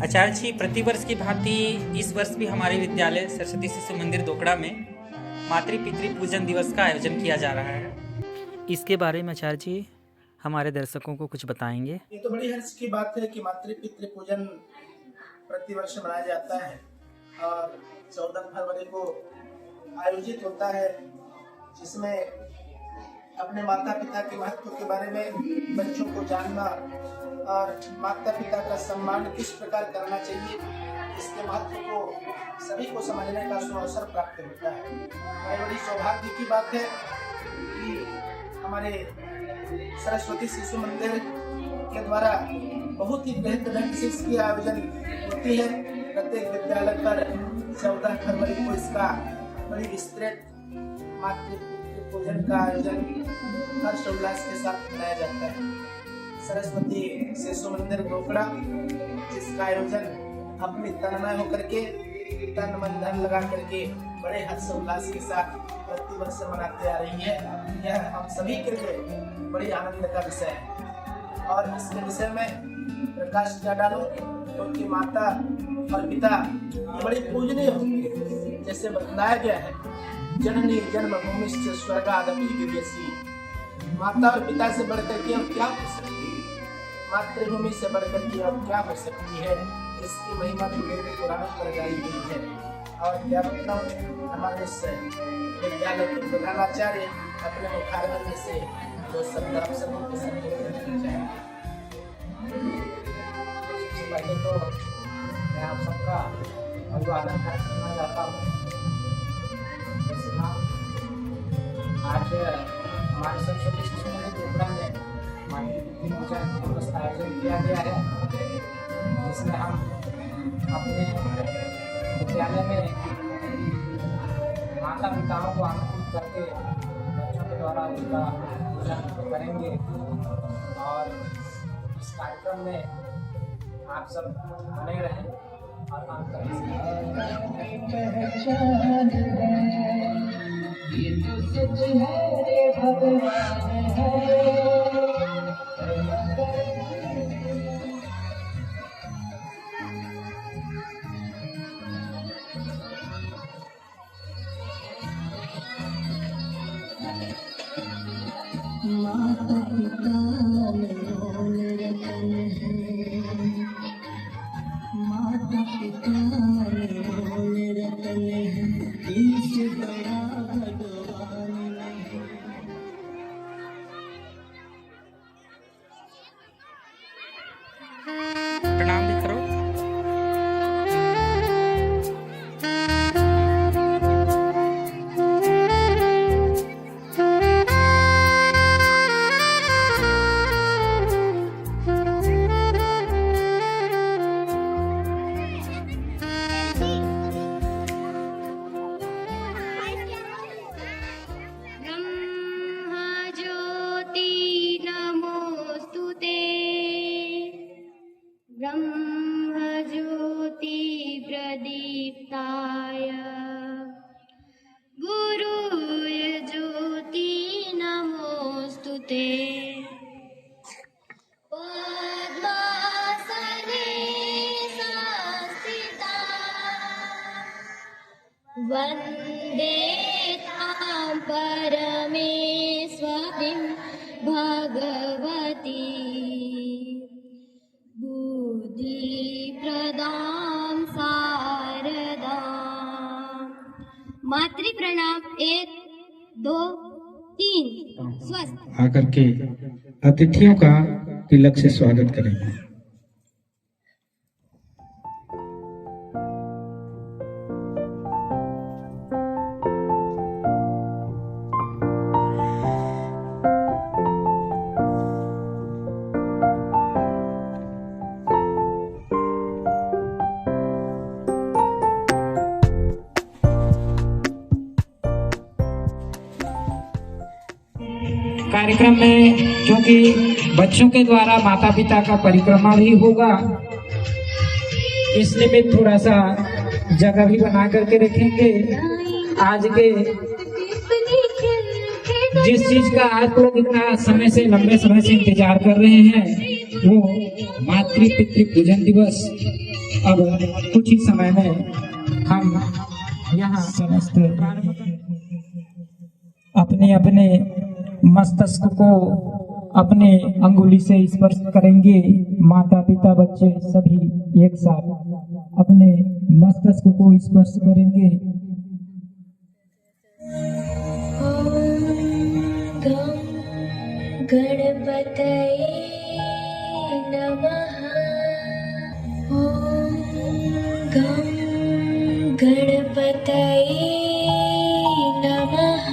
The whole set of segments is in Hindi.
आचार्य जी, प्रतिवर्ष की भांति इस वर्ष भी हमारे विद्यालय सरस्वती शिशु मंदिर दोकड़ा में मातृ पितृ पूजन दिवस का आयोजन किया जा रहा है। इसके बारे में आचार्य जी हमारे दर्शकों को कुछ बताएंगे। ये तो बड़ी हर्ष की बात है कि मातृ पितृ पूजन प्रतिवर्ष मनाया जाता है और 14 फरवरी को आयोजित होता है, जिसमें अपने माता पिता के महत्व के बारे में बच्चों को जानना और माता पिता का सम्मान किस प्रकार करना चाहिए, इसके महत्व को सभी को समझने का सुअवसर प्राप्त होता है। बड़ी सौभाग्य की बात है कि हमारे सरस्वती शिशु मंदिर के द्वारा बहुत ही बेहतर ढंग से इसकी आयोजन होती है। प्रत्येक विद्यालय पर 14 फरवरी को इसका बड़ी विस्तृत मातृ पूजन का आयोजन हर्ष उल्लास के साथ मनाया जाता है। सरस्वती शिशु मंदिर दोकड़ा जिसका आयोजन अपनी तन्मय होकर के तन मन धन लगा करके बड़े हर्ष उल्लास के साथ प्रतिवर्ष मनाते आ रही है, यह हम सभी के लिए बड़ी आनंद का विषय है। और इसके विषय में प्रकाश डालो तो उनकी माता और पिता बड़ी पूजनीय होंगे। जैसे बताया गया है, जननी जन्मभूमि से स्वर्गादपि गिर्यसि, माता और पिता से बढ़कर के अब क्या हो सकती है, मातृभूमि से बढ़कर के अब क्या हो सकती है, इसकी महिमा तो वेद पुराणों पर गाई गई है। और क्या बताऊं, हमारे विद्यालय के प्रधानाचार्य अपने मुखारबंद से जो शब्द आप सभी के सामने रखना चाहेंगे। सबसे पहले तो मैं आप सबका अभिवादन करना चाहता हूँ। आज हमारे सरस्वती शिशु मंदिर दोकड़ा में मातृ पितृ पूजन दिवस का आयोजन किया गया है, जिसमें हम अपने विद्यालय में माता पिताओं को आमंत्रित करके बच्चों के द्वारा उनका पूजन करेंगे। और इस कार्यक्रम में आप सब बने रहें और काम करें। ये तो सच है रे भगवान है। माता पिता अनमोल रतन है, माता पिता अनमोल रतन है, इनसे बड़ा भगवान नहीं। प्रणाम भी करो। ब्रह्मज्योति प्रदीप्ताय गुरुज्योति नमोस्तुते। पद्मासने संस्थिता वन्दे तां परमेश्वरीं भगवती प्रदाम शारदाम। मातृ प्रणाम 1 2 3 स्वस्थ। आकर के अतिथियों का तिलक से स्वागत करेंगे। कार्यक्रम में क्योंकि बच्चों के द्वारा माता पिता का परिक्रमा भी होगा, इस निमित्त थोड़ा सा जगह भी बना करके रखेंगे। आज के जिस चीज का आप लोग इतना समय से लंबे समय से इंतजार कर रहे हैं वो मातृ पितृ पूजन दिवस अब कुछ ही समय में हम यहाँ समस्त अपने अपने मस्तिष्क को अपने अंगुली से स्पर्श करेंगे। माता पिता बच्चे सभी एक साथ अपने मस्तिष्क को स्पर्श करेंगे। गणपतये नमः। ॐ गं गणपतये नमः।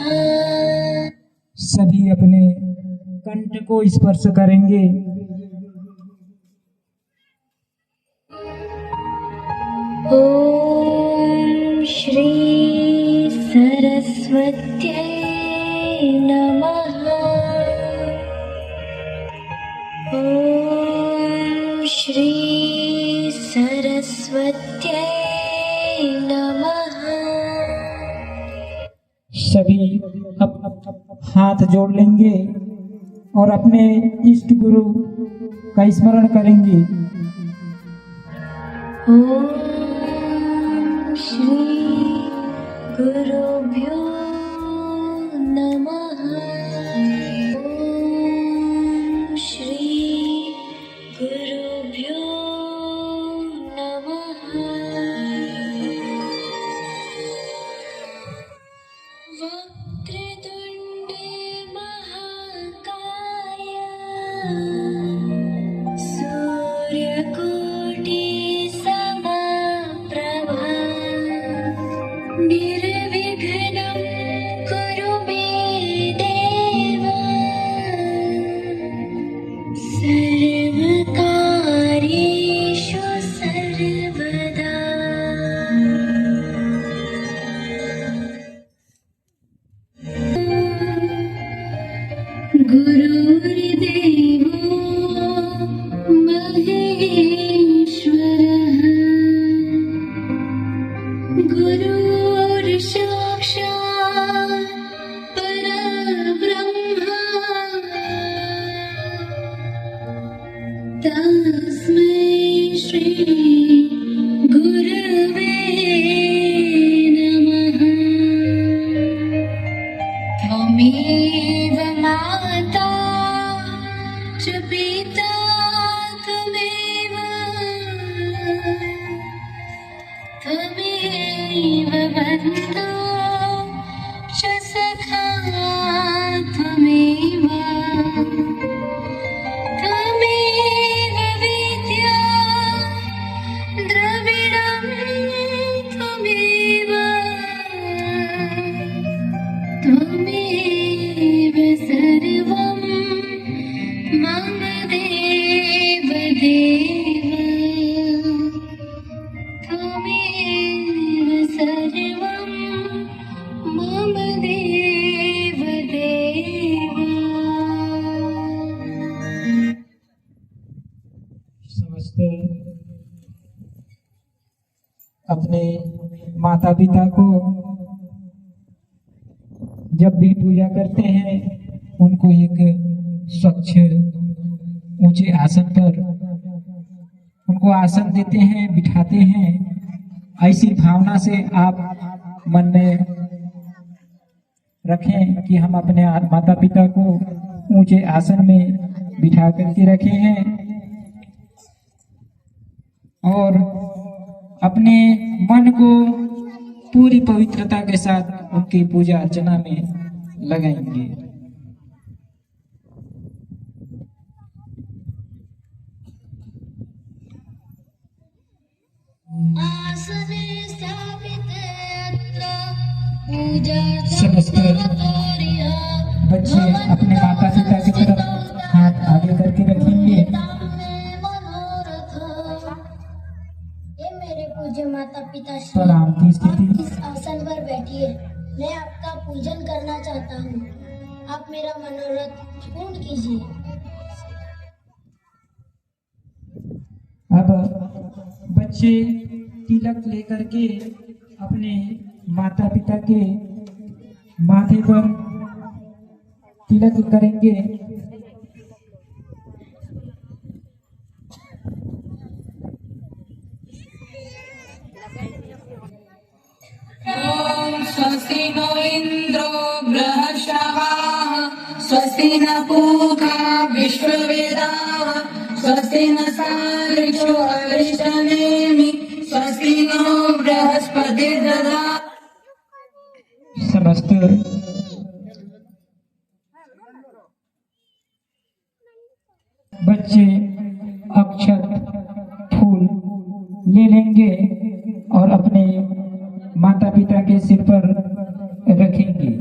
सभी अपने कंठ को स्पर्श करेंगे। ॐ श्री सरस्वत्यै नमः। ॐ श्री सरस्वत्यै नमः। सभी अब हाथ जोड़ लेंगे और अपने इष्ट गुरु का स्मरण करेंगे। ॐ श्री गुरुभ्यो नमः। ॐ श्री गुरुभ्यो नमः। वक्रतुण्डे महाकाय सूर्यकोटि समप्रभा निर्विघ्नं कुरु मे देव सर्वकार्येषु सर्वदा। गुरुर्देवो महेश्वरः गुरुर्साक्षात् परब्रह्म तस्मै श्री गुरवे नमः। त्वमेव माता च पिता त्वमेव त्वमेव बन्धु च सखा त्वमेव त्वमेव विद्या द्रविणं त्वमेव त्वमेव सर्वं मम देव देव त्वमेव सर्वं मम देव देव। समस्त अपने माता पिता को जब भी पूजा करते हैं उनको एक स्वच्छ ऊंचे आसन पर उनको आसन देते हैं, बिठाते हैं। ऐसी भावना से आप मन में रखें कि हम अपने माता पिता को ऊंचे आसन में बिठा करके रखे हैं और अपने मन को पूरी पवित्रता के साथ उनकी पूजा अर्चना में लगाएंगे। आसने स्थापिते अत्र पूजा समस्त बच्चे अपने माता पिता की तरफ हाथ आगे करके रखेंगे। ये मेरे पूज्य माता पिता श्री, प्रणाम की स्थिति। आप इस आसन पर बैठिए। मैं आपका पूजन करना चाहता हूँ। आप मेरा मनोरथ पूर्ण कीजिए। अब बच्चे तिलक लेकर के अपने माता पिता के माथे पर तिलक करेंगे। ॐ स्वस्ति नो इन्द्रो बृहस्पतिः स्वस्ति न पूषा विश्ववेदाः स्वस्ति नस्तार्क्ष्यो अरिष्टनेमिः स्वस्ति नो बृहस्पतिर्दधातु। समस्त बच्चे अक्षत फूल ले लेंगे और अपने माता पिता के सिर पर रखेंगे।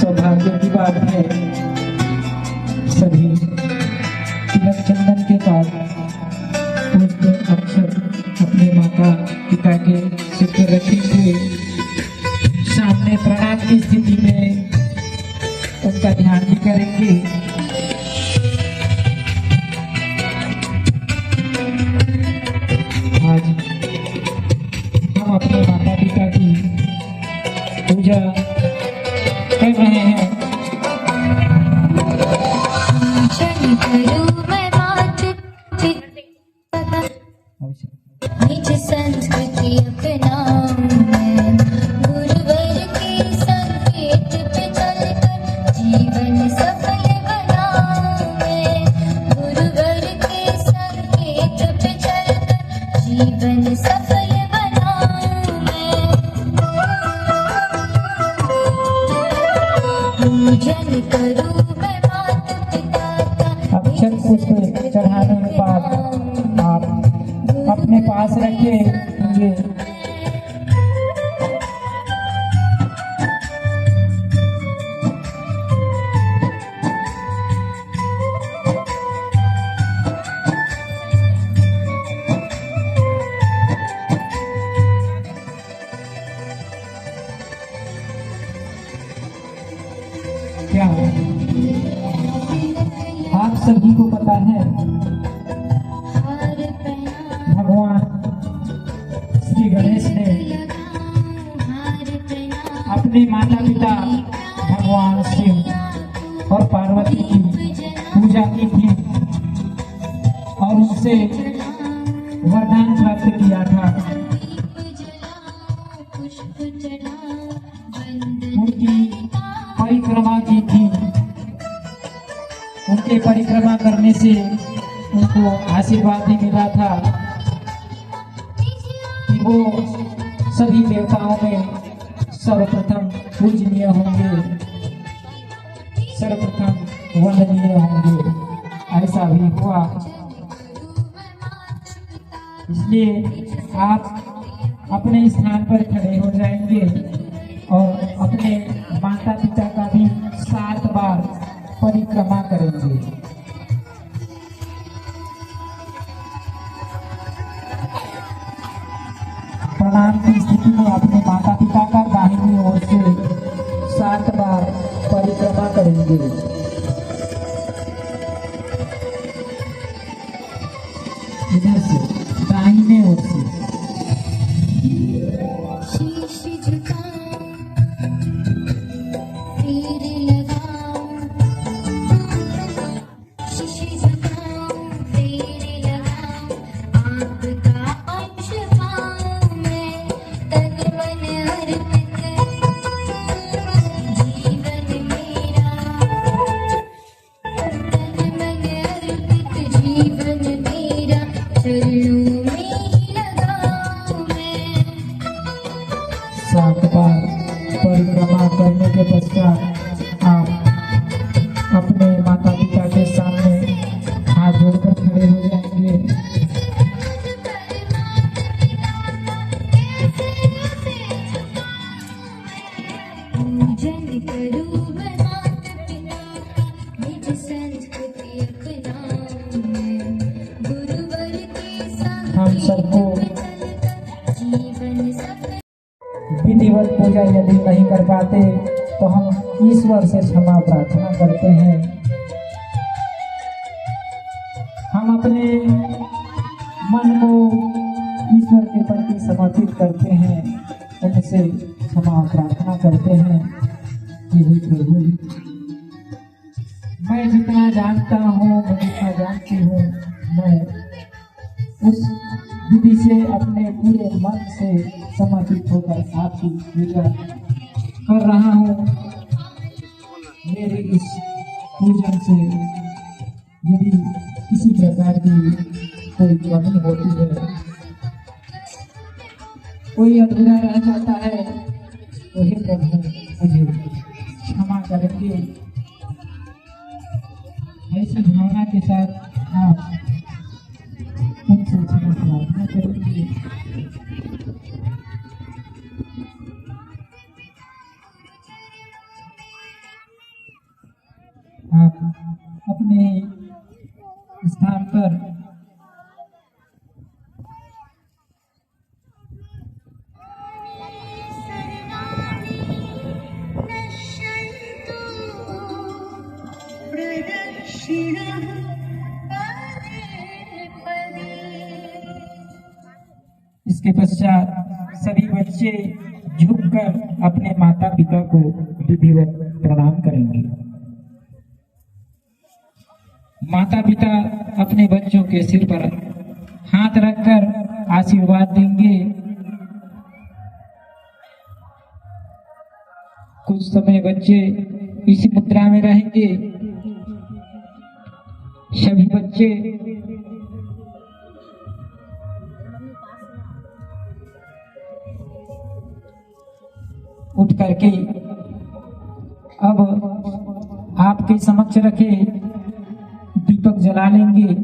सौभाग्य की बात है, सभी तिलक चंदन के बाद पुष्प अक्षर अपने माता पिता के सिर पर रखेंगे। सामने प्रणाम की स्थिति में उनका ध्यान भी करेंगे। आज हम अपने माता पिता की पूजा कर रहे हैं। निज संस्कृति अपनाऊं मैं, गुरुवर के संकेत पे चलकर जीवन सफल बनाऊं मैं, गुरुवर के संकेत पे चलकर जीवन सफल बनाऊं मैं। पूजन करूं मैं माता पिता का, अक्षत पुष्प चढ़ाने के बाद आप अपने पास रखेंगे। क्या आप सभी को पता है, भगवान श्री गणेश ने अपने माता पिता भगवान शिव और पार्वती की पूजा की थी और उनसे वरदान प्राप्त किया था। उनकी परिक्रमा की थी। उनके परिक्रमा करने से उनको आशीर्वाद भी मिला था कि वो सभी देवताओं में सर्वप्रथम पूजनीय होंगे, सर्वप्रथम वंदनीय होंगे। ऐसा भी हुआ। इसलिए आप अपने स्थान पर खड़े हो जाएंगे और अपने माता पिता का भी 7 बार परिक्रमा करेंगे। प्रणाम की स्थिति में अपने माता पिता का दाहिनी ओर से 7 बार परिक्रमा करेंगे। इधर से दाहिने ओर से शीश झुकाऊं, तीर लगाऊं, शीश झुकाऊं, तीर लगाऊं, आपका अंश पाऊं मैं, तन मन अर्पित जीवन मेरा, तन मन अर्पित जीवन मेरा, चरणों में ही लगाऊं मैं। 7 बार परिक्रमा करने के पश्चात आप अपने माता पिता के सामने हाथ जोड़कर खड़े हो जाएंगे। पूजन करूं मैं माता पिता का, निज संस्कृति अपनाऊं मैं, गुरुवर के संग हम सबको जीवन सफल। विधिवत पूजा यदि नहीं कर पाते तो हम ईश्वर से क्षमा प्रार्थना करते हैं। हम अपने मन को ईश्वर के प्रति समर्पित करते हैं, उनसे क्षमा प्रार्थना करते हैं कि हे प्रभु, मैं जितना जानता हूँ, मैं जितना जानती हूँ, मैं उस विधि से अपने पूरे मन से समर्पित होकर आपकी पूजा कर रहा हूँ। मेरे इस पूजन से यदि किसी प्रकार की कोई कमी होती है, कोई अधूरा रह जाता है, तो हे प्रभु मुझे क्षमा करेंगे। ऐसी भावना के साथ आप उनसे क्षमा प्रार्थना करेंगे। आप अपने स्थान पर इसके पश्चात सभी बच्चे झुककर अपने माता पिता को विधिवत प्रणाम करेंगे। माता पिता अपने बच्चों के सिर पर हाथ रखकर आशीर्वाद देंगे। कुछ समय बच्चे इसी मुद्रा में रहेंगे। सभी बच्चे उठ करके अब आपके समक्ष रखे दीपक जला लेंगे।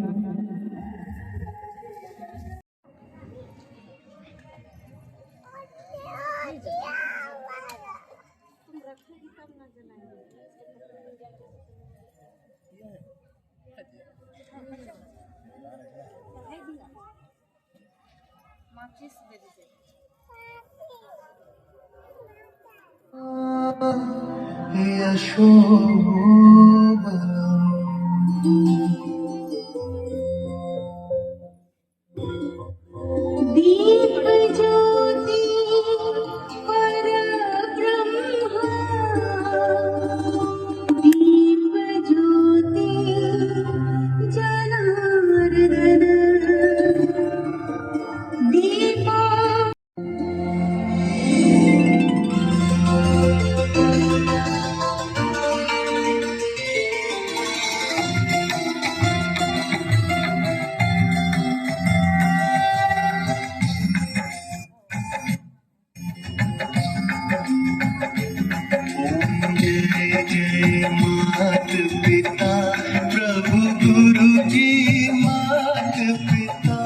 दीप ज्योति परब्रह्म, दीप ज्योति जनार्दन, दीपा मात पिता प्रभु गुरु जी, मात पिता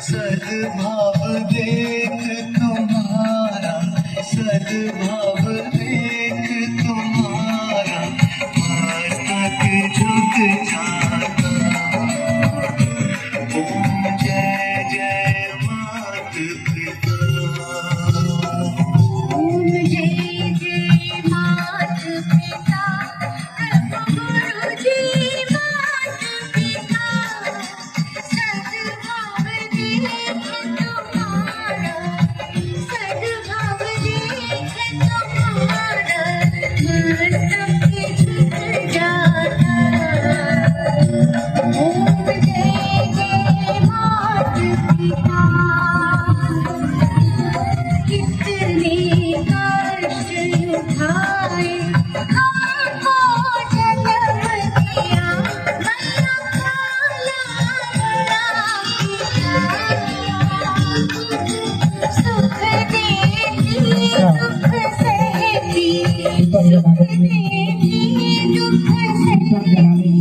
सद्भाव देख तुम्हारा, सद्भाव देख तुम्हारा मस्तक झुक जाता। ओम जय जय मात पिता। ओम जय जय मात पिता प्रभु गुरु जी, मात पिता सद्भाव देख तुम्हारा, सद्भाव देख तुम्हारा मस्तक झुक जाता। ओम जय जय मात पिता। कितने कष्ट उठाए हमको जन्म दिया, मैया काला बड़ा सुख देती दुख सहती, सुख देती दुख सहती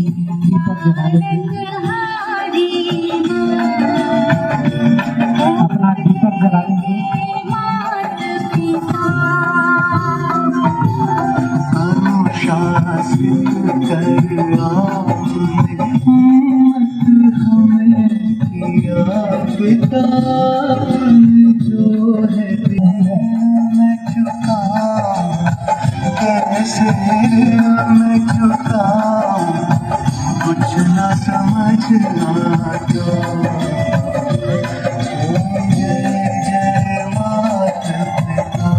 पालनहारी अपना दीपक जला लेंगे। मात पिता। अनुशासित कर आपने हमें किया पिता, जो है मैं चुकाऊं, कैसे मैं चुकाऊं, कुछ न समझना तो जय जय माता पिता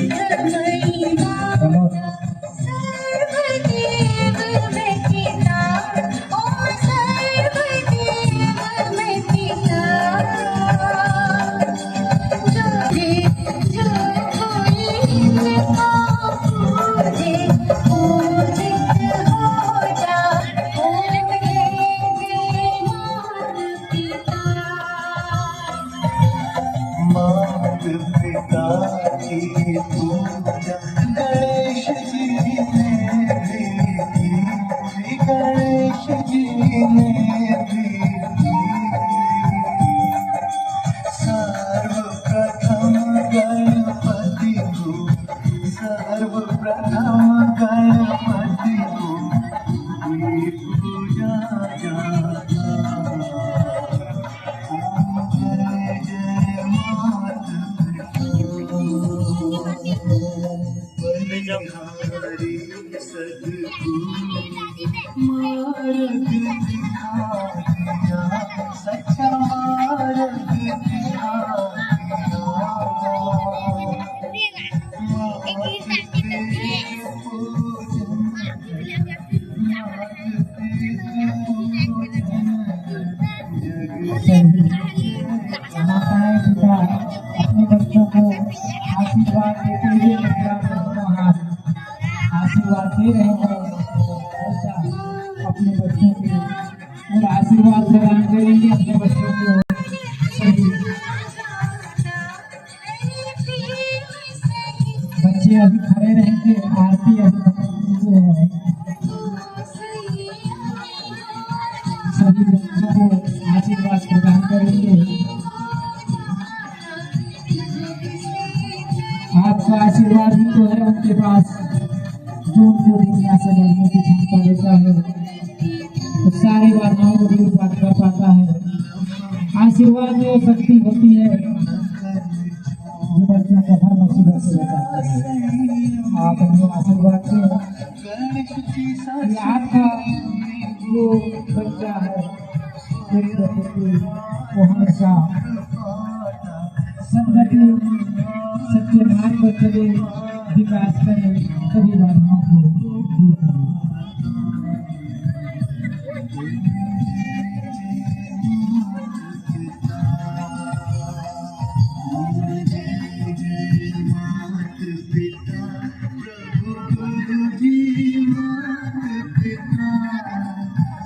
सर्वतीर्थमयी माता सर्वदेव में पिता ओ सर्वदेव में पिता जो कोई इनका पूजे पूजित हो जा मात पिता की पूजा गणेश जी ने भी की गणेश जी ने भी की सर्वप्रथम गणपति को सर्वप्रथम गणपति को की पूजा जाता जय जय माता बलिहारी सद्गुरु मार्ग दिखा दिया सच्चा मार्ग दिखा माताएं पिता अपने बच्चों को आशीर्वाद देते हुए मुद्रा में दोनों हाथ आशीर्वाद दे रहे हैं ऐसा अपने बच्चों के और आशीर्वाद प्रदान करेंगे अपने बच्चों को सभी बच्चे अभी खड़े रहेंगे आरती अभी हुए हैं सभी बच्चों को आशीर्वाद प्रदान करेंगे आपका आशीर्वाद ही तो है उनके पास जो उनको दुनिया से लड़ने की क्षमता देता है तो सारी बाधाओं को दूर कर पाता है आशीर्वाद में वो शक्ति होती है जो बच्चों का हर मुसीबत से बचाता है आप अपने आशीर्वाद से ये आपका जो बच्चा है वो हमेशा संगति सच्चे मार्ग पर चले विकास करें सभी बाधाओं को दूर करें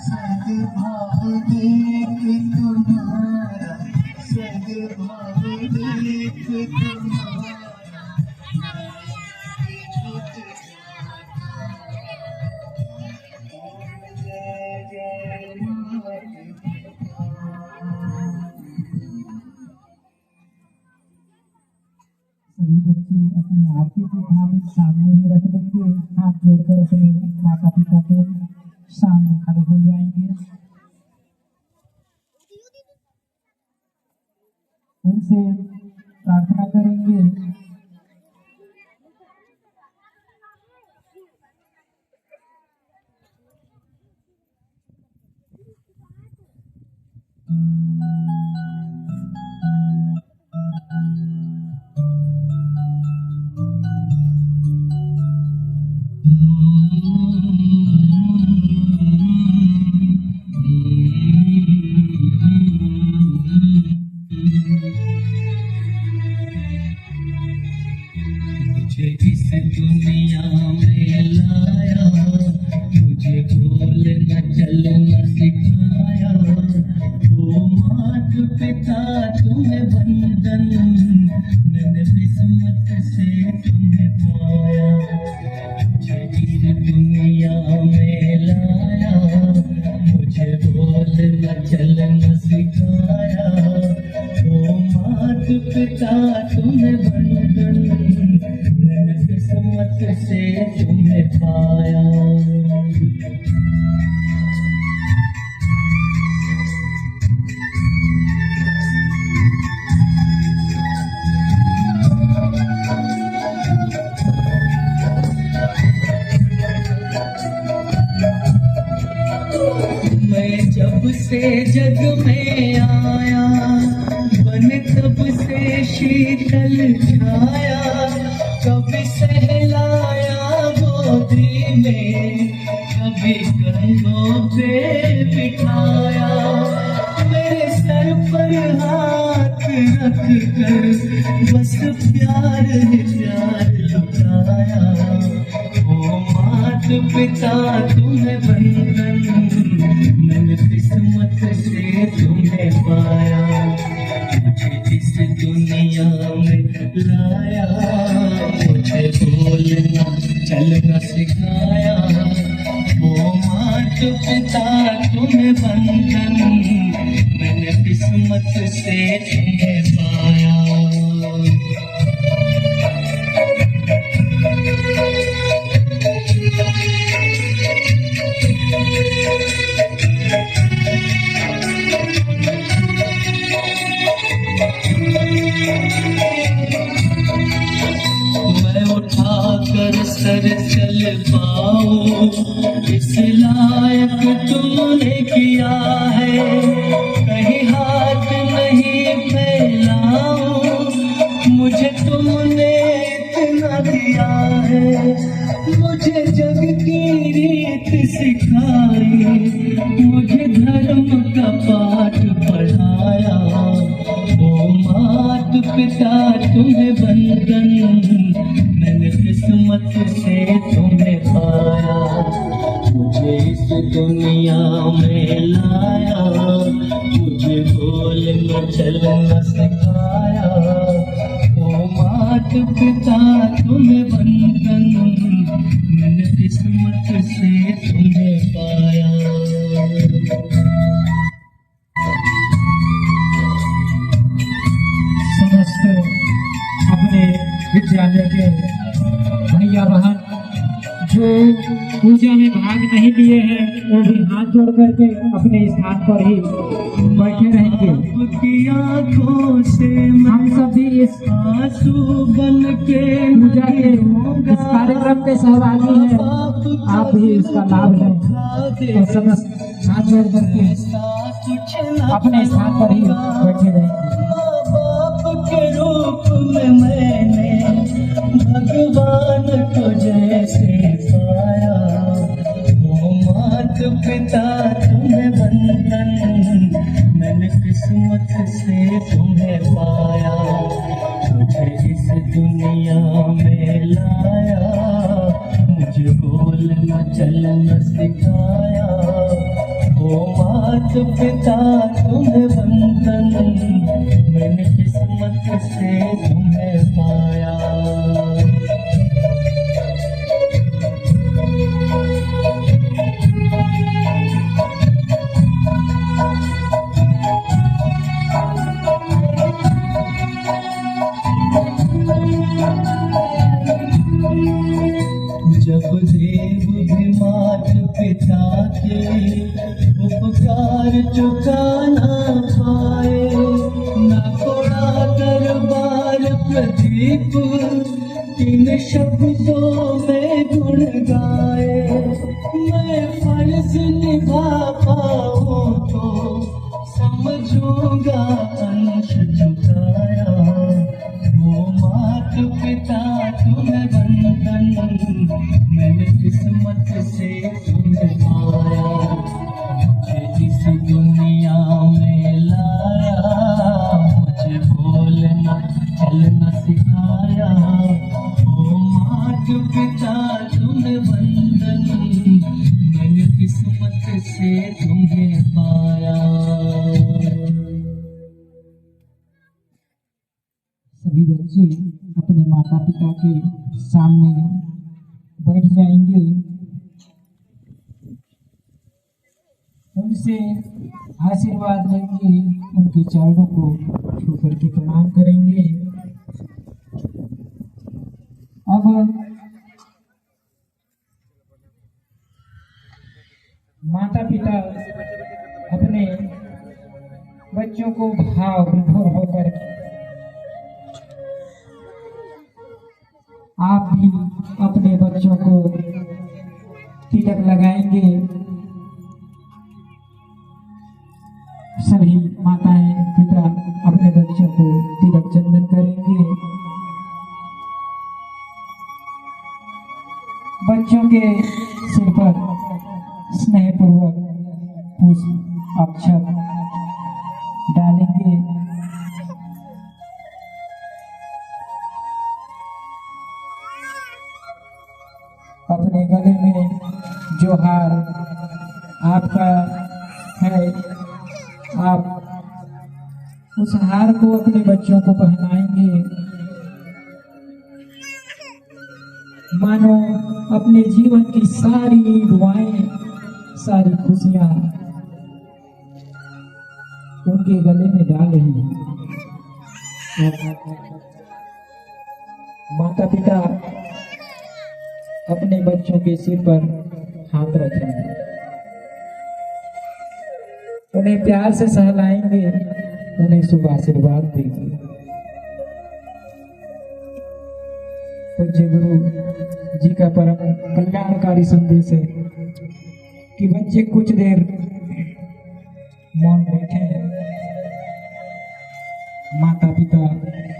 सद्भाव देख तुम्हारा सद्भाव देख तुम्हारा जय जय माता सभी बच्चे अपनी आरती की थाली सामने ही रख देंगे हाथ जोड़कर अपने माता पिता के सामने खड़े हो जाएंगे उनसे प्रार्थना करेंगे मुझे इस दुनिया में लाया मुझे बोलना चलना सिखाया ओ मात पिता तुम्हें वंदन मैंने किस्मत से तुम्हें पाया मुझे इस दुनिया में लाया मुझे बोलना चलना सिखाया ओ मात पिता तुम्हें वंदन मैंने किस्मत से तुम्हें पाया से जग में आया, बन तब से शीतल छाया, कभी सहलाया गोदी में, कभी कंधों पे बिठाया, मेरे सर पर हाथ रख कर बस प्यार ही प्यार लुटाया। ओ मात पिता तुम्हें बंधन, मैंने किस्मत से तुम्हें पाया, मुझे इस दुनिया में लाया, मुझे बोलना चलना सिखाया। ओ मात पिता तुम्हें बंधन, मैंने किस्मत से तुम्हें पाया। मैं उठाकर सर चल पाऊं, इस लायक तुमने किया है, कहीं हाथ नहीं फैलाऊं, मुझे तुमने इतना दिया है, मुझे जग की रीत सिखाई, मुझे धर्म का पाठ पढ़ाया। ओ मात पिता तुम्हें बंधन, मैंने किस्मत से तुम्हें पाया, मुझे इस दुनिया में लाया, मुझे बोलना चलना सिखाया। ओ मात पिता तुम्हें बंधन, मैंने किस्मत से तुम्हें पाया। समस्त अपने विद्यालय के भैया बहन जो पूजा में भाग नहीं लिए हैं, वो भी हाथ जोड़ करके अपने स्थान पर ही बैठे रहेंगे। आपकी आँखों से हम सभी इस आंसू बन के पूजा के इस कार्यक्रम के सहभागी हैं, आप भी इसका लाभ लें और समस्त हाथ जोड़ करके अपने स्थान पर ही बैठे रहेंगे। बाप के रूप में मैंने भगवान को जैसे पाया। ओ मात पिता तुम्हें बंधन, मैंने किस्मत से तुम्हें पाया, मुझे इस दुनिया में लाया, मुझे बोलना चलना सिखाया। ओ मात पिता तुम्हें बंधन, मैंने किस्मत से तुम्हें पाया। जब देव भी मात पिता के उपकार चुका ना पाए, ना कोड़ा दरबार प्रदीप इन शब्दों में गुण गाए। मैं फर्ज निभा पाऊं तो समझूंगा अंश चुकाया। वो मात पिता तुम्हें बंधन, मैंने किस्मत से तुम्हें पाया, मुझे इस दुनिया में लाया, मुझे बोलना चलना सिखाया। ओ मात पिता तुम्हें बंधन, मैंने किस्मत से तुम्हें पाया। सभी बच्चे अपने माता पिता के सामने बैठ जाएंगे, उनसे आशीर्वाद लेंगे, उनके चरणों को छू करके प्रणाम करेंगे। अब माता पिता अपने बच्चों को भाव विभोर होकर आप भी अपने बच्चों को तिलक लगाएंगे। सभी माताएं पिता अपने बच्चों को तिलक चंदन करेंगे। बच्चों के सिर पर स्नेह पूर्वक पुष्प अक्षत डालेंगे। अपने गले में जो हार आपका है, आप उस हार को अपने बच्चों को पहनाएंगे। मानो अपने जीवन की सारी दुआएं, सारी खुशियां उनके गले में डाल रही हैं। माता पिता अपने बच्चों के सिर पर हाथ रखेंगे, उन्हें प्यार से सहलाएंगे, उन्हें शुभ आशीर्वाद देंगे। पूज्य गुरु जी का परम कल्याणकारी संदेश है कि बच्चे कुछ देर मौन बैठे, माता पिता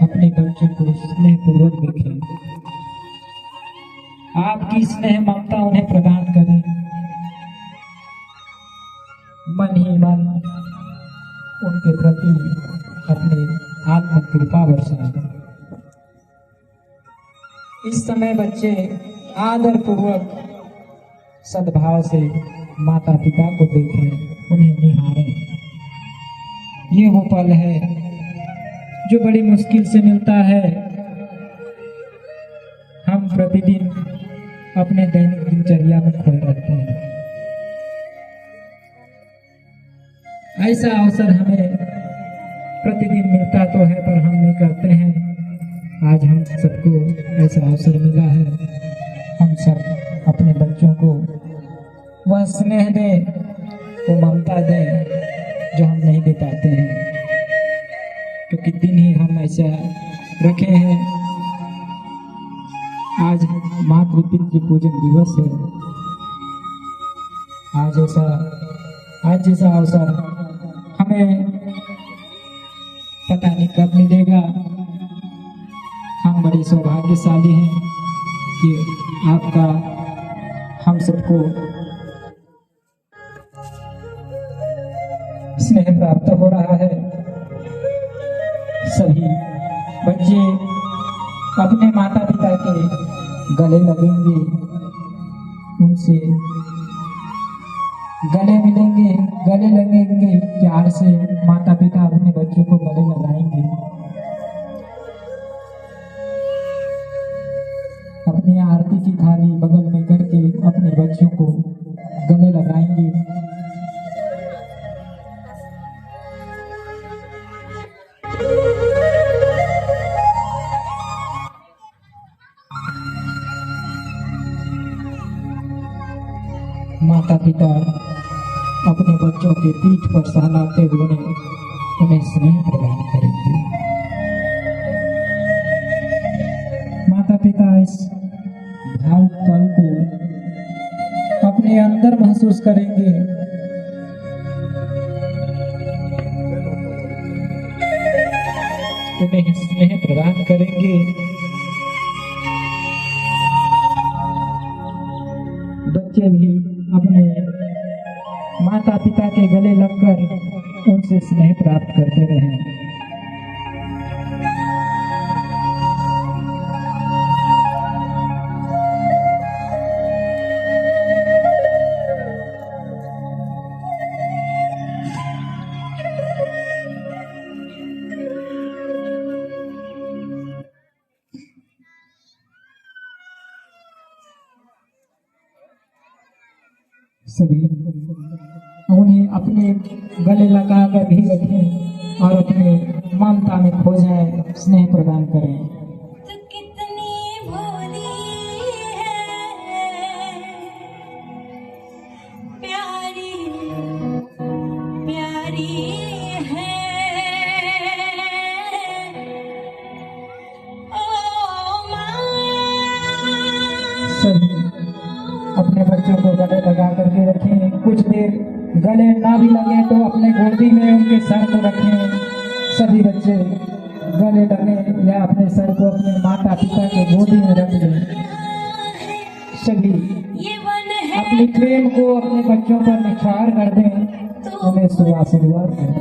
अपने बच्चों को स्नेह पूर्वक देखें, आपकी स्नेह ममता उन्हें प्रदान करें, मन ही मन उनके प्रति अपनी आत्म कृपा बरसाएं। इस समय बच्चे आदर पूर्वक सद्भाव से माता पिता को देखें, उन्हें निहारें। ये वो पल है जो बड़ी मुश्किल से मिलता है। हम प्रतिदिन अपने दैनिक दिनचर्या में खोए रहते हैं। ऐसा अवसर हमें प्रतिदिन मिलता तो है, पर हम नहीं करते हैं। आज हम सबको ऐसा अवसर मिला है, हम सब अपने बच्चों को वह स्नेह दें, वो ममता दें जो हम नहीं दे पाते हैं। क्योंकि दिन ही हम ऐसा रखे हैं। आज मातृ पितृ पूजन दिवस है। आज जैसा अवसर हमें पता नहीं कब मिलेगा। हम बड़े सौभाग्यशाली हैं कि आपका हम सबको स्नेह प्राप्त हो रहा है। सभी बच्चे अपने माता पिता के गले लगेंगे, उनसे गले मिलेंगे, गले लगेंगे। प्यार से माता पिता अपने बच्चों को गले लगाएंगे। अपनी आरती की थाली बगल में करके अपने बच्चों को गले लगाएंगे। माता पिता अपने बच्चों के पीठ पर सहलाते हुए उन्हें स्नेह प्रदान करेंगे। माता पिता इस भावुक पल को अपने अंदर महसूस करेंगे। उन्हें स्नेह प्रदान करेंगे। बच्चे भी अपने माता पिता के गले लगकर उनसे स्नेह प्राप्त करते रहें। सभी उन्हें अपने गले लगाकर भी रखें और अपने ममता में खो जाए, स्नेह प्रदान करें। तो कितनी भोली है, प्यारी प्यारी है, ओ माँ। सभी अपने बच्चों को गले लगा करके रखें, कुछ देर गले ना भी लगे तो अपने गोदी में उनके सर को रखें। सभी बच्चे गले लगे या अपने सर को अपने माता पिता के गोदी में रख लें। सभी अपने प्रेम को अपने बच्चों पर निखार कर दें, उन्हें शुभ आशीर्वाद दें।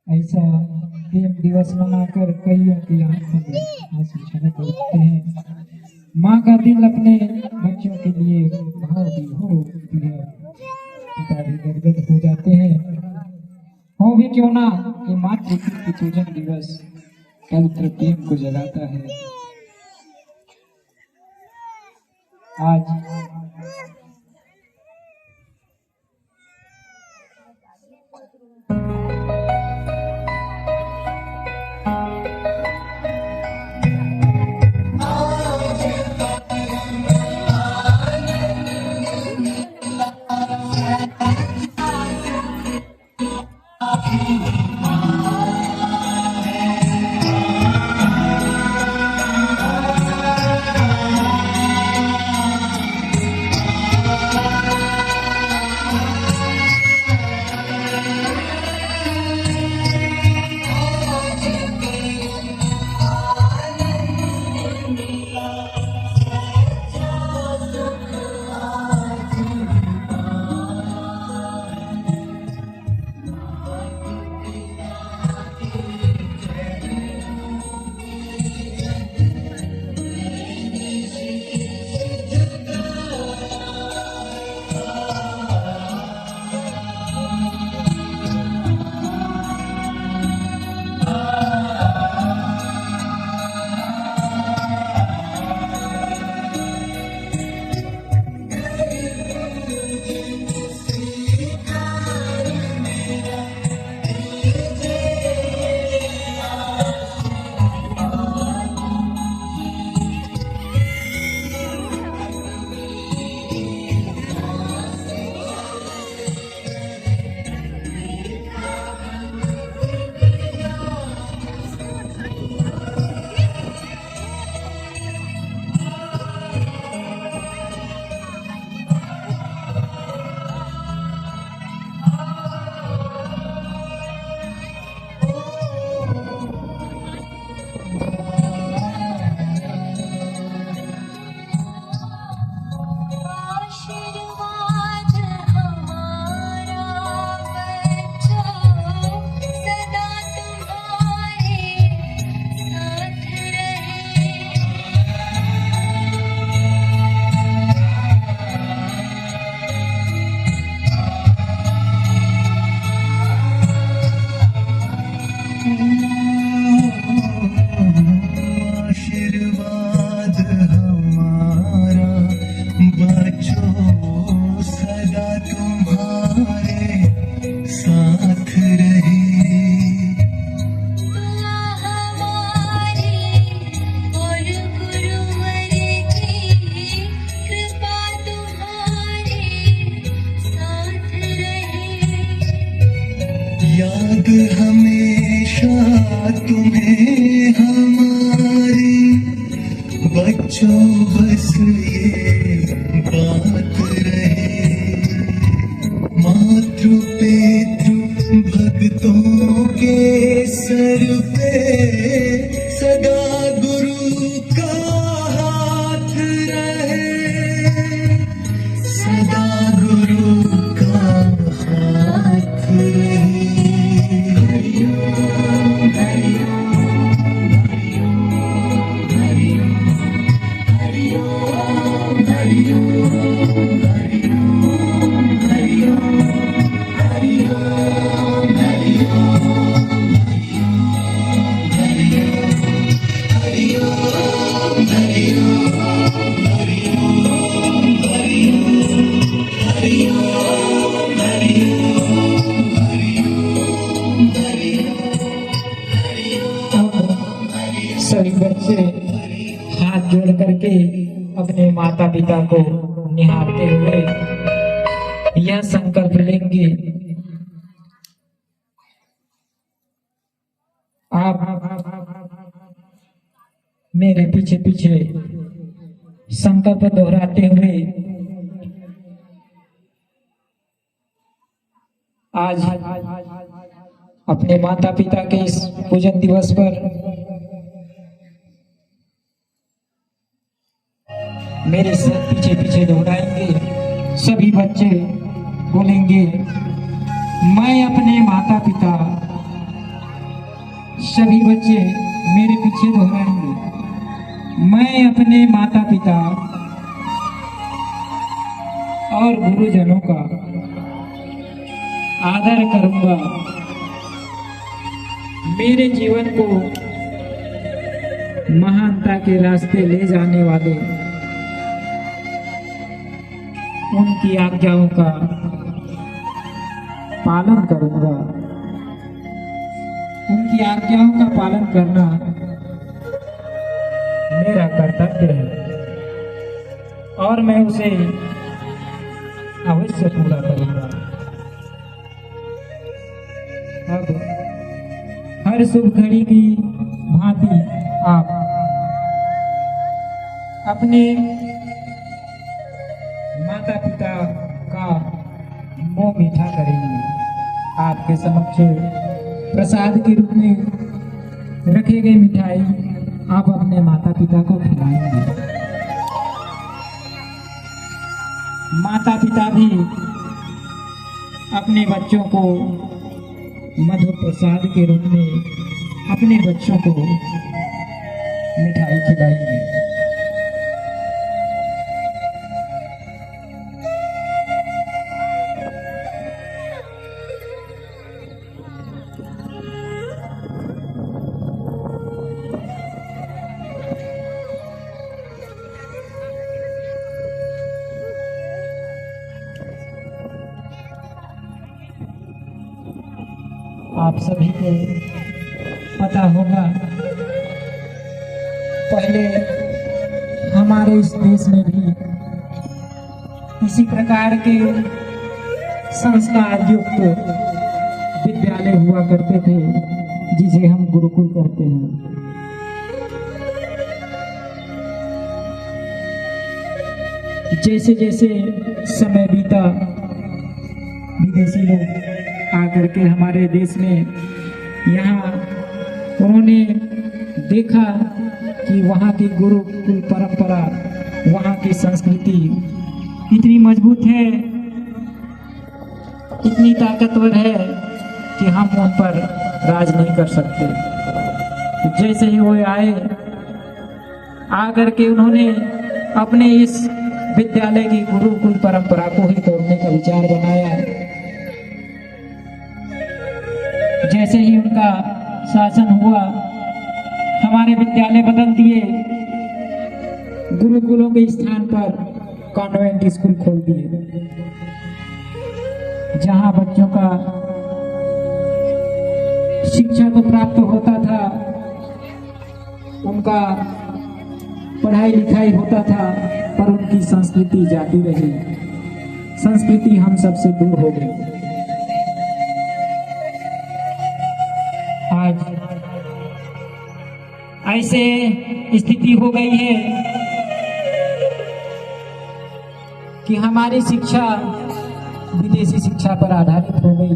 ऐसा प्रेम दिवस मनाकर कईयों की आंखों में आंसू छलक उठते हैं। माँ का दिल अपने बच्चों के लिए भाव विभोर पिता भी गदगद हो जाते हैं। हो भी क्यों ना ये मातृ पितृ पूजन दिवस पवित्र प्रेम को जगाता है। आज याद हमेशा तुम्हें हमारी, बच्चों बस ये बात रहे। मातृ पितृ भक्तों के सर पे सदा गुरु का हाथ रहे, सदा गुरु का हाथ रहे। सभी बच्चे हाथ जोड़ करके अपने माता पिता को निहारते हुए यह संकल्प लेंगे, आप मेरे पीछे पीछे संकल्प दोहराते हुए आज अपने माता पिता के इस पूजन दिवस पर मेरे पीछे पीछे दोहराएंगे। सभी बच्चे बोलेंगे, मैं अपने माता पिता। सभी बच्चे मेरे पीछे दोहराएंगे, मैं अपने माता पिता और गुरुजनों का आदर करूंगा। मेरे जीवन को महानता के रास्ते ले जाने वाले उनकी आज्ञाओं का पालन करूंगा। उनकी आज्ञाओं का पालन करना मेरा कर्तव्य है और मैं उसे अवश्य पूरा करूंगा। अब हर शुभ घड़ी की भांति आप अपने माता पिता का मुंह मीठा करेंगे। आपके समक्ष प्रसाद के रूप में रखे गए मिठाई आप अपने माता पिता को खिलाएंगे। माता पिता भी अपने बच्चों को मधुर प्रसाद के रूप में अपने बच्चों को मिठाई खिलाएंगे। आप सभी को पता होगा, पहले हमारे इस देश में भी इसी प्रकार के संस्कार युक्त विद्यालय हुआ करते थे, जिसे हम गुरुकुल कहते हैं। जैसे जैसे समय बीता, विदेशी लोग आकर के हमारे देश में यहाँ उन्होंने देखा कि वहाँ की गुरुकुल परंपरा, वहाँ की संस्कृति इतनी मजबूत है, इतनी ताकतवर है कि हम उन पर राज नहीं कर सकते। जैसे ही वो आए, आकर के उन्होंने अपने इस विद्यालय की गुरुकुल परंपरा को ही तोड़ने का विचार बनाया। जैसे ही उनका शासन हुआ, हमारे विद्यालय बदल दिए, गुरुकुलों के स्थान पर कॉन्वेंट स्कूल खोल दिए, जहां बच्चों का शिक्षा तो प्राप्त होता था, उनका पढ़ाई लिखाई होता था, पर उनकी संस्कृति जाती रही। संस्कृति हम सबसे दूर हो गई। ऐसे स्थिति हो गई है कि हमारी शिक्षा विदेशी शिक्षा पर आधारित हो गई,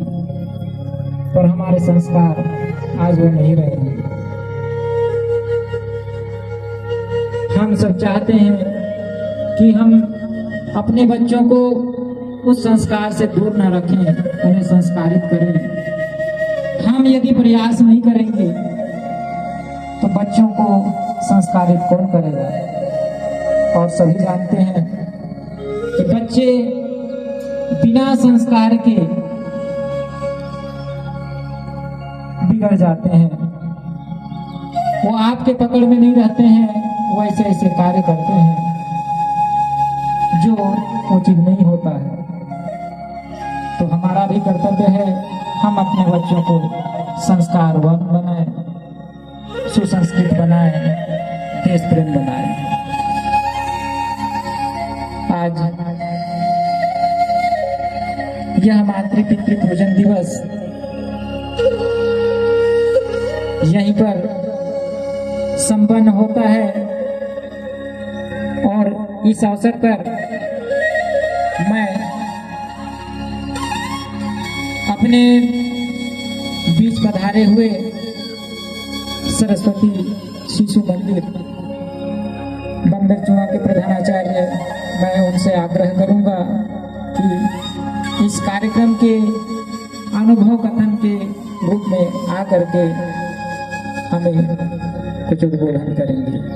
पर हमारे संस्कार आज वो नहीं रहे। हम सब चाहते हैं कि हम अपने बच्चों को उस संस्कार से दूर न रखें, उन्हें संस्कारित करें। हम यदि प्रयास नहीं करेंगे तो बच्चों को संस्कारित कौन करेगा? और सभी जानते हैं कि बच्चे बिना संस्कार के बिगड़ जाते हैं। वो आपके पकड़ में नहीं रहते हैं, वो ऐसे ऐसे कार्य करते हैं जो उचित नहीं होता है। तो हमारा भी कर्तव्य है, हम अपने बच्चों को संस्कारवान बनाएं, सुसंस्कृत बनाएं, देश प्रेम बनाएं। आज यह मातृ पितृ पूजन दिवस यहीं पर संपन्न होता है और इस अवसर पर मैं अपने बीच पधारे हुए सरस्वती शिशु मंदिर बंदरचुआ के प्रधानाचार्य, मैं उनसे आग्रह करूंगा कि इस कार्यक्रम के अनुभव कथन के रूप में आकर के हमें कुछ उद्बोधन करेंगे।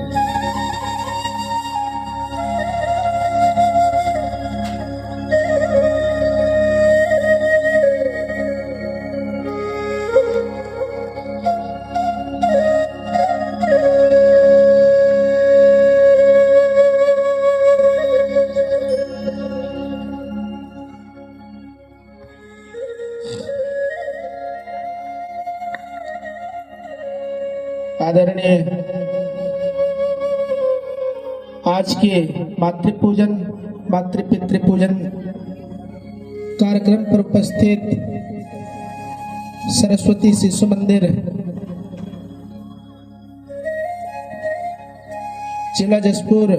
आदरणीय आज के मातृ पूजन मातृ पितृ पूजन कार्यक्रम पर उपस्थित सरस्वती शिशु मंदिर जिला जसपुर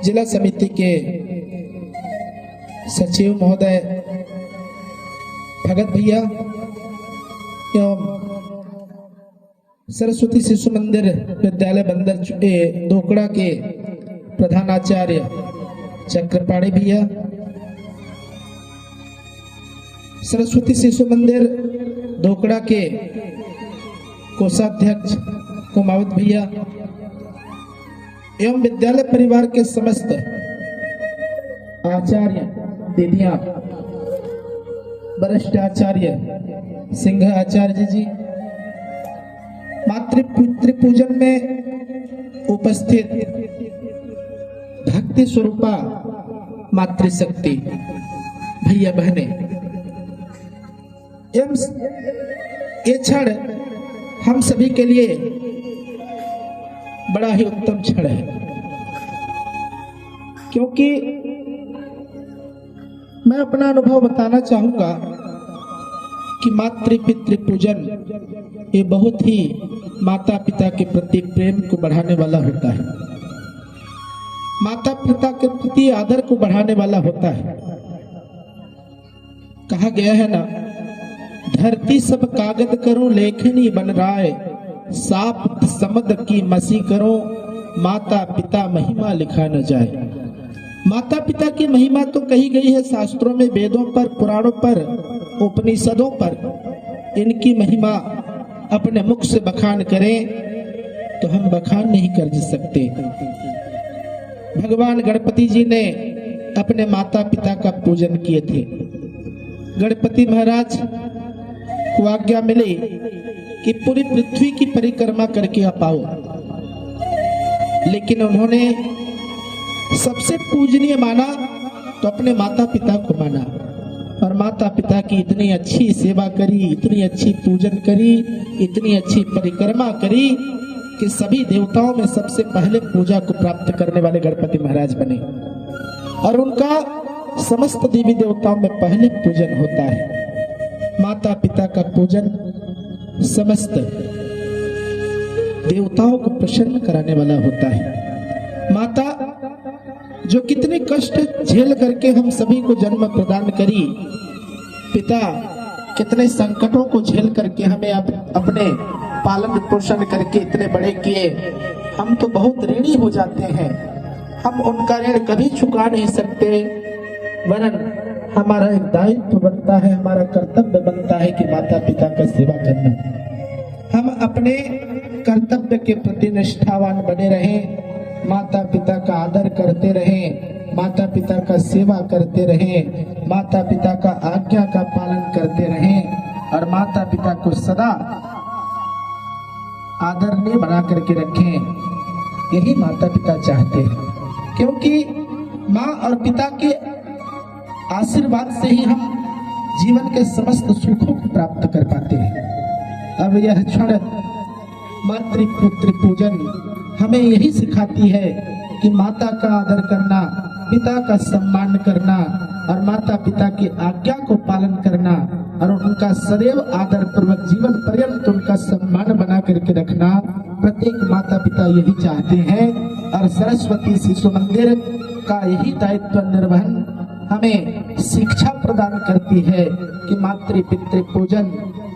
जिला समिति के सचिव महोदय भगत भैया एवं सरस्वती शिशु मंदिर विद्यालय बंदर दोकड़ा के प्रधानाचार्य चक्रपाणी भैया, सरस्वती शिशु मंदिर दोकड़ा के कोषाध्यक्ष कुमावत भैया एवं विद्यालय परिवार के समस्त आचार्य दीदियां, वरिष्ठ आचार्य सिंह आचार्य जी, मातृ पितृ पूजन में उपस्थित भक्ति स्वरूपा मातृशक्ति भैया बहने एवं ये क्षण हम सभी के लिए बड़ा ही उत्तम क्षण है, क्योंकि मैं अपना अनुभव बताना चाहूंगा कि मातृ पितृ पूजन ये बहुत ही माता पिता के प्रति प्रेम को बढ़ाने वाला होता है, माता पिता के प्रति आदर को बढ़ाने वाला होता है। कहा गया है ना, धरती सब कागज करो लेखनी बन राय, साप समद की मसी करो माता पिता महिमा लिखा न जाए। माता पिता की महिमा तो कही गई है शास्त्रों में, वेदों पर, पुराणों पर, उपनिषदों पर। इनकी महिमा अपने मुख से बखान करें तो हम बखान नहीं कर सकते। भगवान गणपति जी ने अपने माता पिता का पूजन किए थे। गणपति महाराज को आज्ञा मिली कि पूरी पृथ्वी की परिक्रमा करके आप आओ, लेकिन उन्होंने सबसे पूजनीय माना तो अपने माता पिता को माना, और माता पिता की इतनी अच्छी सेवा करी, इतनी अच्छी पूजन करी, इतनी अच्छी परिक्रमा करी कि सभी देवताओं में सबसे पहले पूजा को प्राप्त करने वाले गणपति महाराज बने, और उनका समस्त देवी देवताओं में पहले पूजन होता है। माता पिता का पूजन समस्त देवताओं को प्रसन्न कराने वाला होता है। माता जो कितने कष्ट झेल करके हम सभी को जन्म प्रदान करी, पिता कितने संकटों को झेल करके हमें अपने पालन पोषण करके इतने बड़े किए, हम तो बहुत ऋणी हो जाते हैं। हम उनका ऋण कभी चुका नहीं सकते, वरन हमारा एक दायित्व बनता है, हमारा कर्तव्य बनता है कि माता पिता का सेवा करना। हम अपने कर्तव्य के प्रति निष्ठावान बने रहें, माता पिता का आदर करते रहें, माता पिता का सेवा करते रहें, माता पिता का आज्ञा का पालन करते रहें और माता पिता को सदा आदरणीय बना करके रखें। यही माता पिता चाहते हैं, क्योंकि माँ और पिता के आशीर्वाद से ही हम जीवन के समस्त सुखों को प्राप्त कर पाते हैं। अब यह क्षण मातृपुत्र पूजन हमें यही सिखाती है कि माता का आदर करना, पिता का सम्मान करना और माता पिता की आज्ञा को पालन करना और उनका सदैव आदर पूर्वक जीवन पर्यंत उनका सम्मान बना करके रखना। प्रत्येक माता पिता यही चाहते हैं और सरस्वती शिशु मंदिर का यही दायित्व निर्वहन हमें शिक्षा प्रदान करती है कि मातृ पितृ पूजन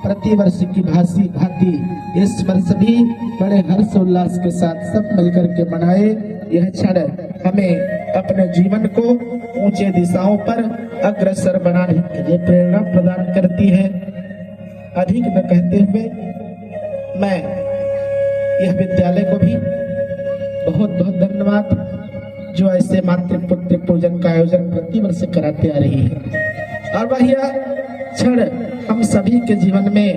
प्रतिवर्ष की भांति इस वर्ष भी बड़े हर्ष उल्लास के साथ सब मिलकर के मनाए। यह क्षण हमें अपने जीवन को ऊंचे दिशाओं पर अग्रसर बनाने के लिए प्रेरणा प्रदान करती है। अधिक न कहते हुए मैं यह विद्यालय को भी बहुत बहुत धन्यवाद जो ऐसे मातृपुत्र पूजन का आयोजन प्रतिवर्ष कराते आ रही है। और वह यह क्षण हम सभी के जीवन में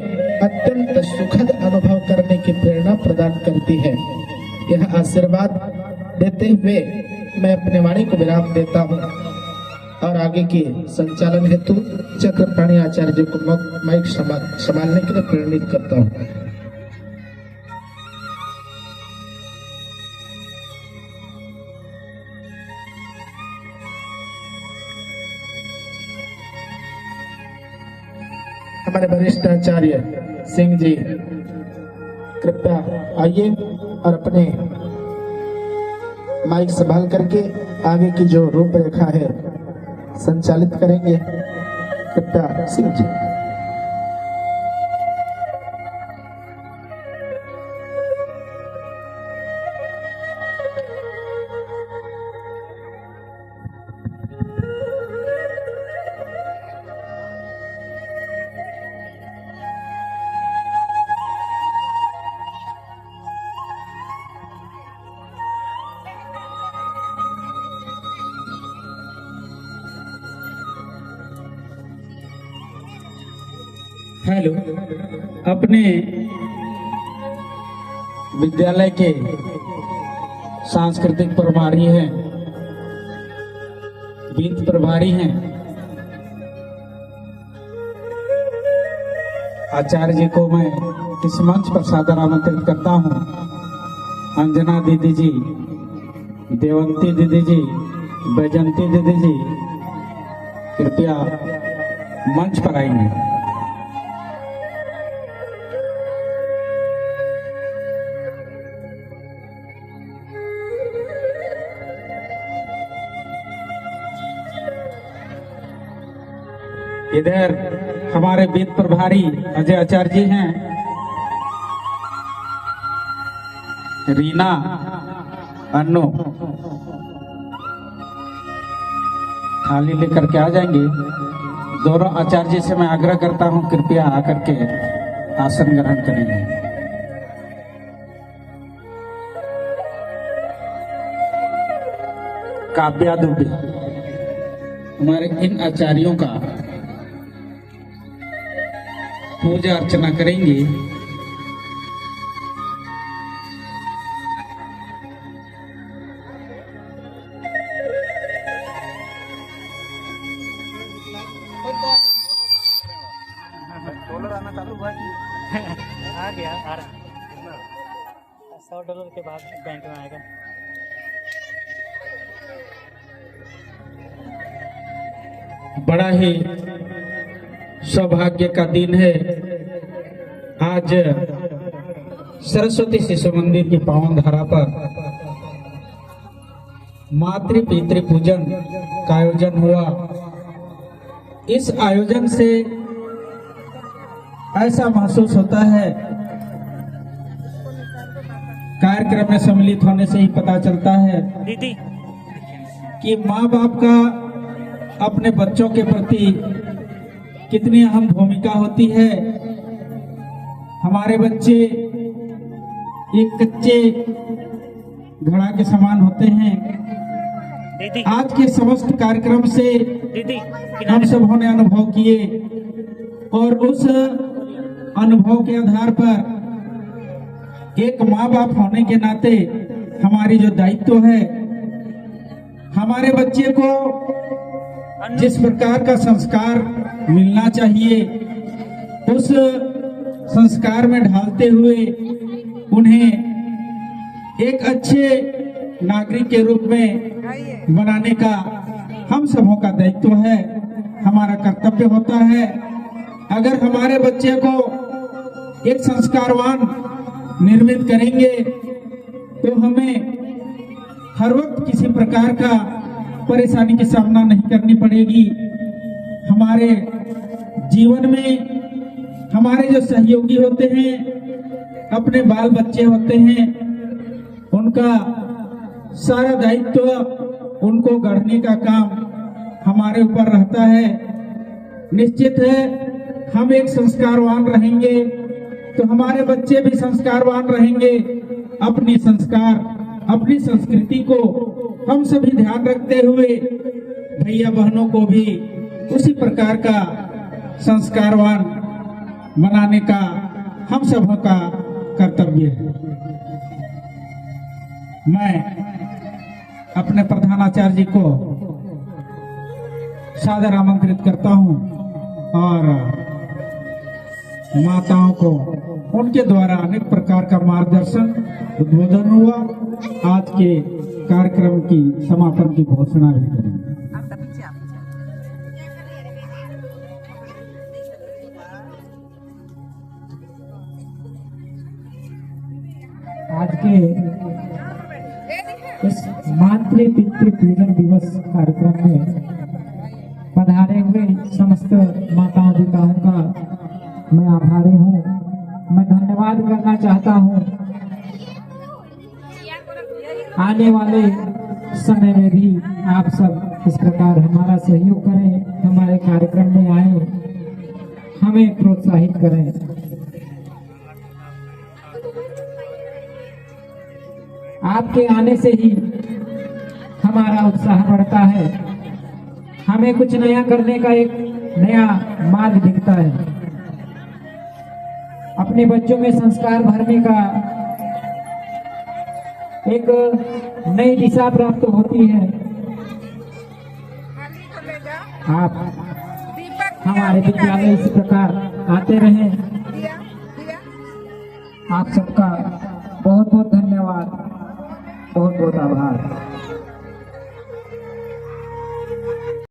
अत्यंत सुखद अनुभव करने की प्रेरणा प्रदान करती है। यह आशीर्वाद देते हुए मैं अपने वाणी को विराम देता हूँ और आगे के संचालन हेतु चक्रपाणी आचार्य जी को माइक संभालने के लिए प्रेरित करता हूँ। हमारे वरिष्ठ आचार्य सिंह जी कृपया आइए और अपने माइक संभाल करके आगे की जो रूपरेखा है संचालित करेंगे। कृपया सिंह जी। हेलो, अपने विद्यालय के सांस्कृतिक प्रभारी हैं, वित्त प्रभारी हैं, आचार्य जी को मैं इस मंच पर सादर आमंत्रित करता हूं। अंजना दीदी जी, देवंती दीदी जी, बैजंती दीदी जी कृपया मंच पर आएंगे। इधर हमारे वित्त प्रभारी अजय आचार्य जी हैं, रीना, अन्नू थाली लेकर के आ जाएंगे। दोनों आचार्य जी से मैं आग्रह करता हूं कृपया आकर के आसन ग्रहण करेंगे। काव्या दुबे हमारे इन आचार्यों का पूजा अर्चना करेंगे। आ गया, आ रहा $100 के बाद बैंक में आएगा। बड़ा ही सौभाग्य का दिन है। आज सरस्वती शिशु मंदिर की पावन धरा पर मातृ पितृ पूजन का आयोजन हुआ। इस आयोजन से ऐसा महसूस होता है, कार्यक्रम में सम्मिलित होने से ही पता चलता है दीदी कि माँ बाप का अपने बच्चों के प्रति कितनी अहम भूमिका होती है। हमारे बच्चे एक कच्चे घड़ा के समान होते हैं। दीदी आज के समस्त कार्यक्रम से दीदी हम सब ने अनुभव किए और उस अनुभव के आधार पर एक माँ बाप होने के नाते हमारी जो दायित्व है, हमारे बच्चे को जिस प्रकार का संस्कार मिलना चाहिए उस संस्कार में ढालते हुए उन्हें एक अच्छे नागरिक के रूप में बनाने का हम सबों का दायित्व है, हमारा कर्तव्य होता है। अगर हमारे बच्चे को एक संस्कारवान निर्मित करेंगे तो हमें हर वक्त किसी प्रकार का परेशानी की सामना नहीं करनी पड़ेगी। हमारे जीवन में हमारे जो सहयोगी होते हैं, अपने बाल बच्चे होते हैं, उनका सारा दायित्व उनको गढ़ने का काम हमारे ऊपर रहता है। निश्चित है हम एक संस्कारवान रहेंगे तो हमारे बच्चे भी संस्कारवान रहेंगे। अपनी संस्कार, अपनी संस्कृति को हम सभी ध्यान रखते हुए भैया बहनों को भी उसी प्रकार का संस्कारवान बनाने का हम सबों का कर्तव्य है। मैं अपने प्रधानाचार्य जी को सादर आमंत्रित करता हूं और माताओं को उनके द्वारा अनेक प्रकार का मार्गदर्शन उद्बोधन हुआ। आज के कार्यक्रम की समापन की घोषणा भी करेंगे। आज के इस मातृ पितृ पूजन दिवस कार्यक्रम में पधारे हुए समस्त माताओं पिताओं का मैं आभारी हूँ। मैं धन्यवाद करना चाहता हूँ। आने वाले समय में भी आप सब इस प्रकार हमारा सहयोग करें, हमारे कार्यक्रम में आए, हमें प्रोत्साहित करें। आपके आने से ही हमारा उत्साह बढ़ता है, हमें कुछ नया करने का एक नया मार्ग दिखता है, अपने बच्चों में संस्कार भरने का एक नई दिशा प्राप्त होती है। आप हमारे विद्यालय इस प्रकार आते रहें। आप सबका बहुत बहुत धन्यवाद, बहुत बहुत आभार।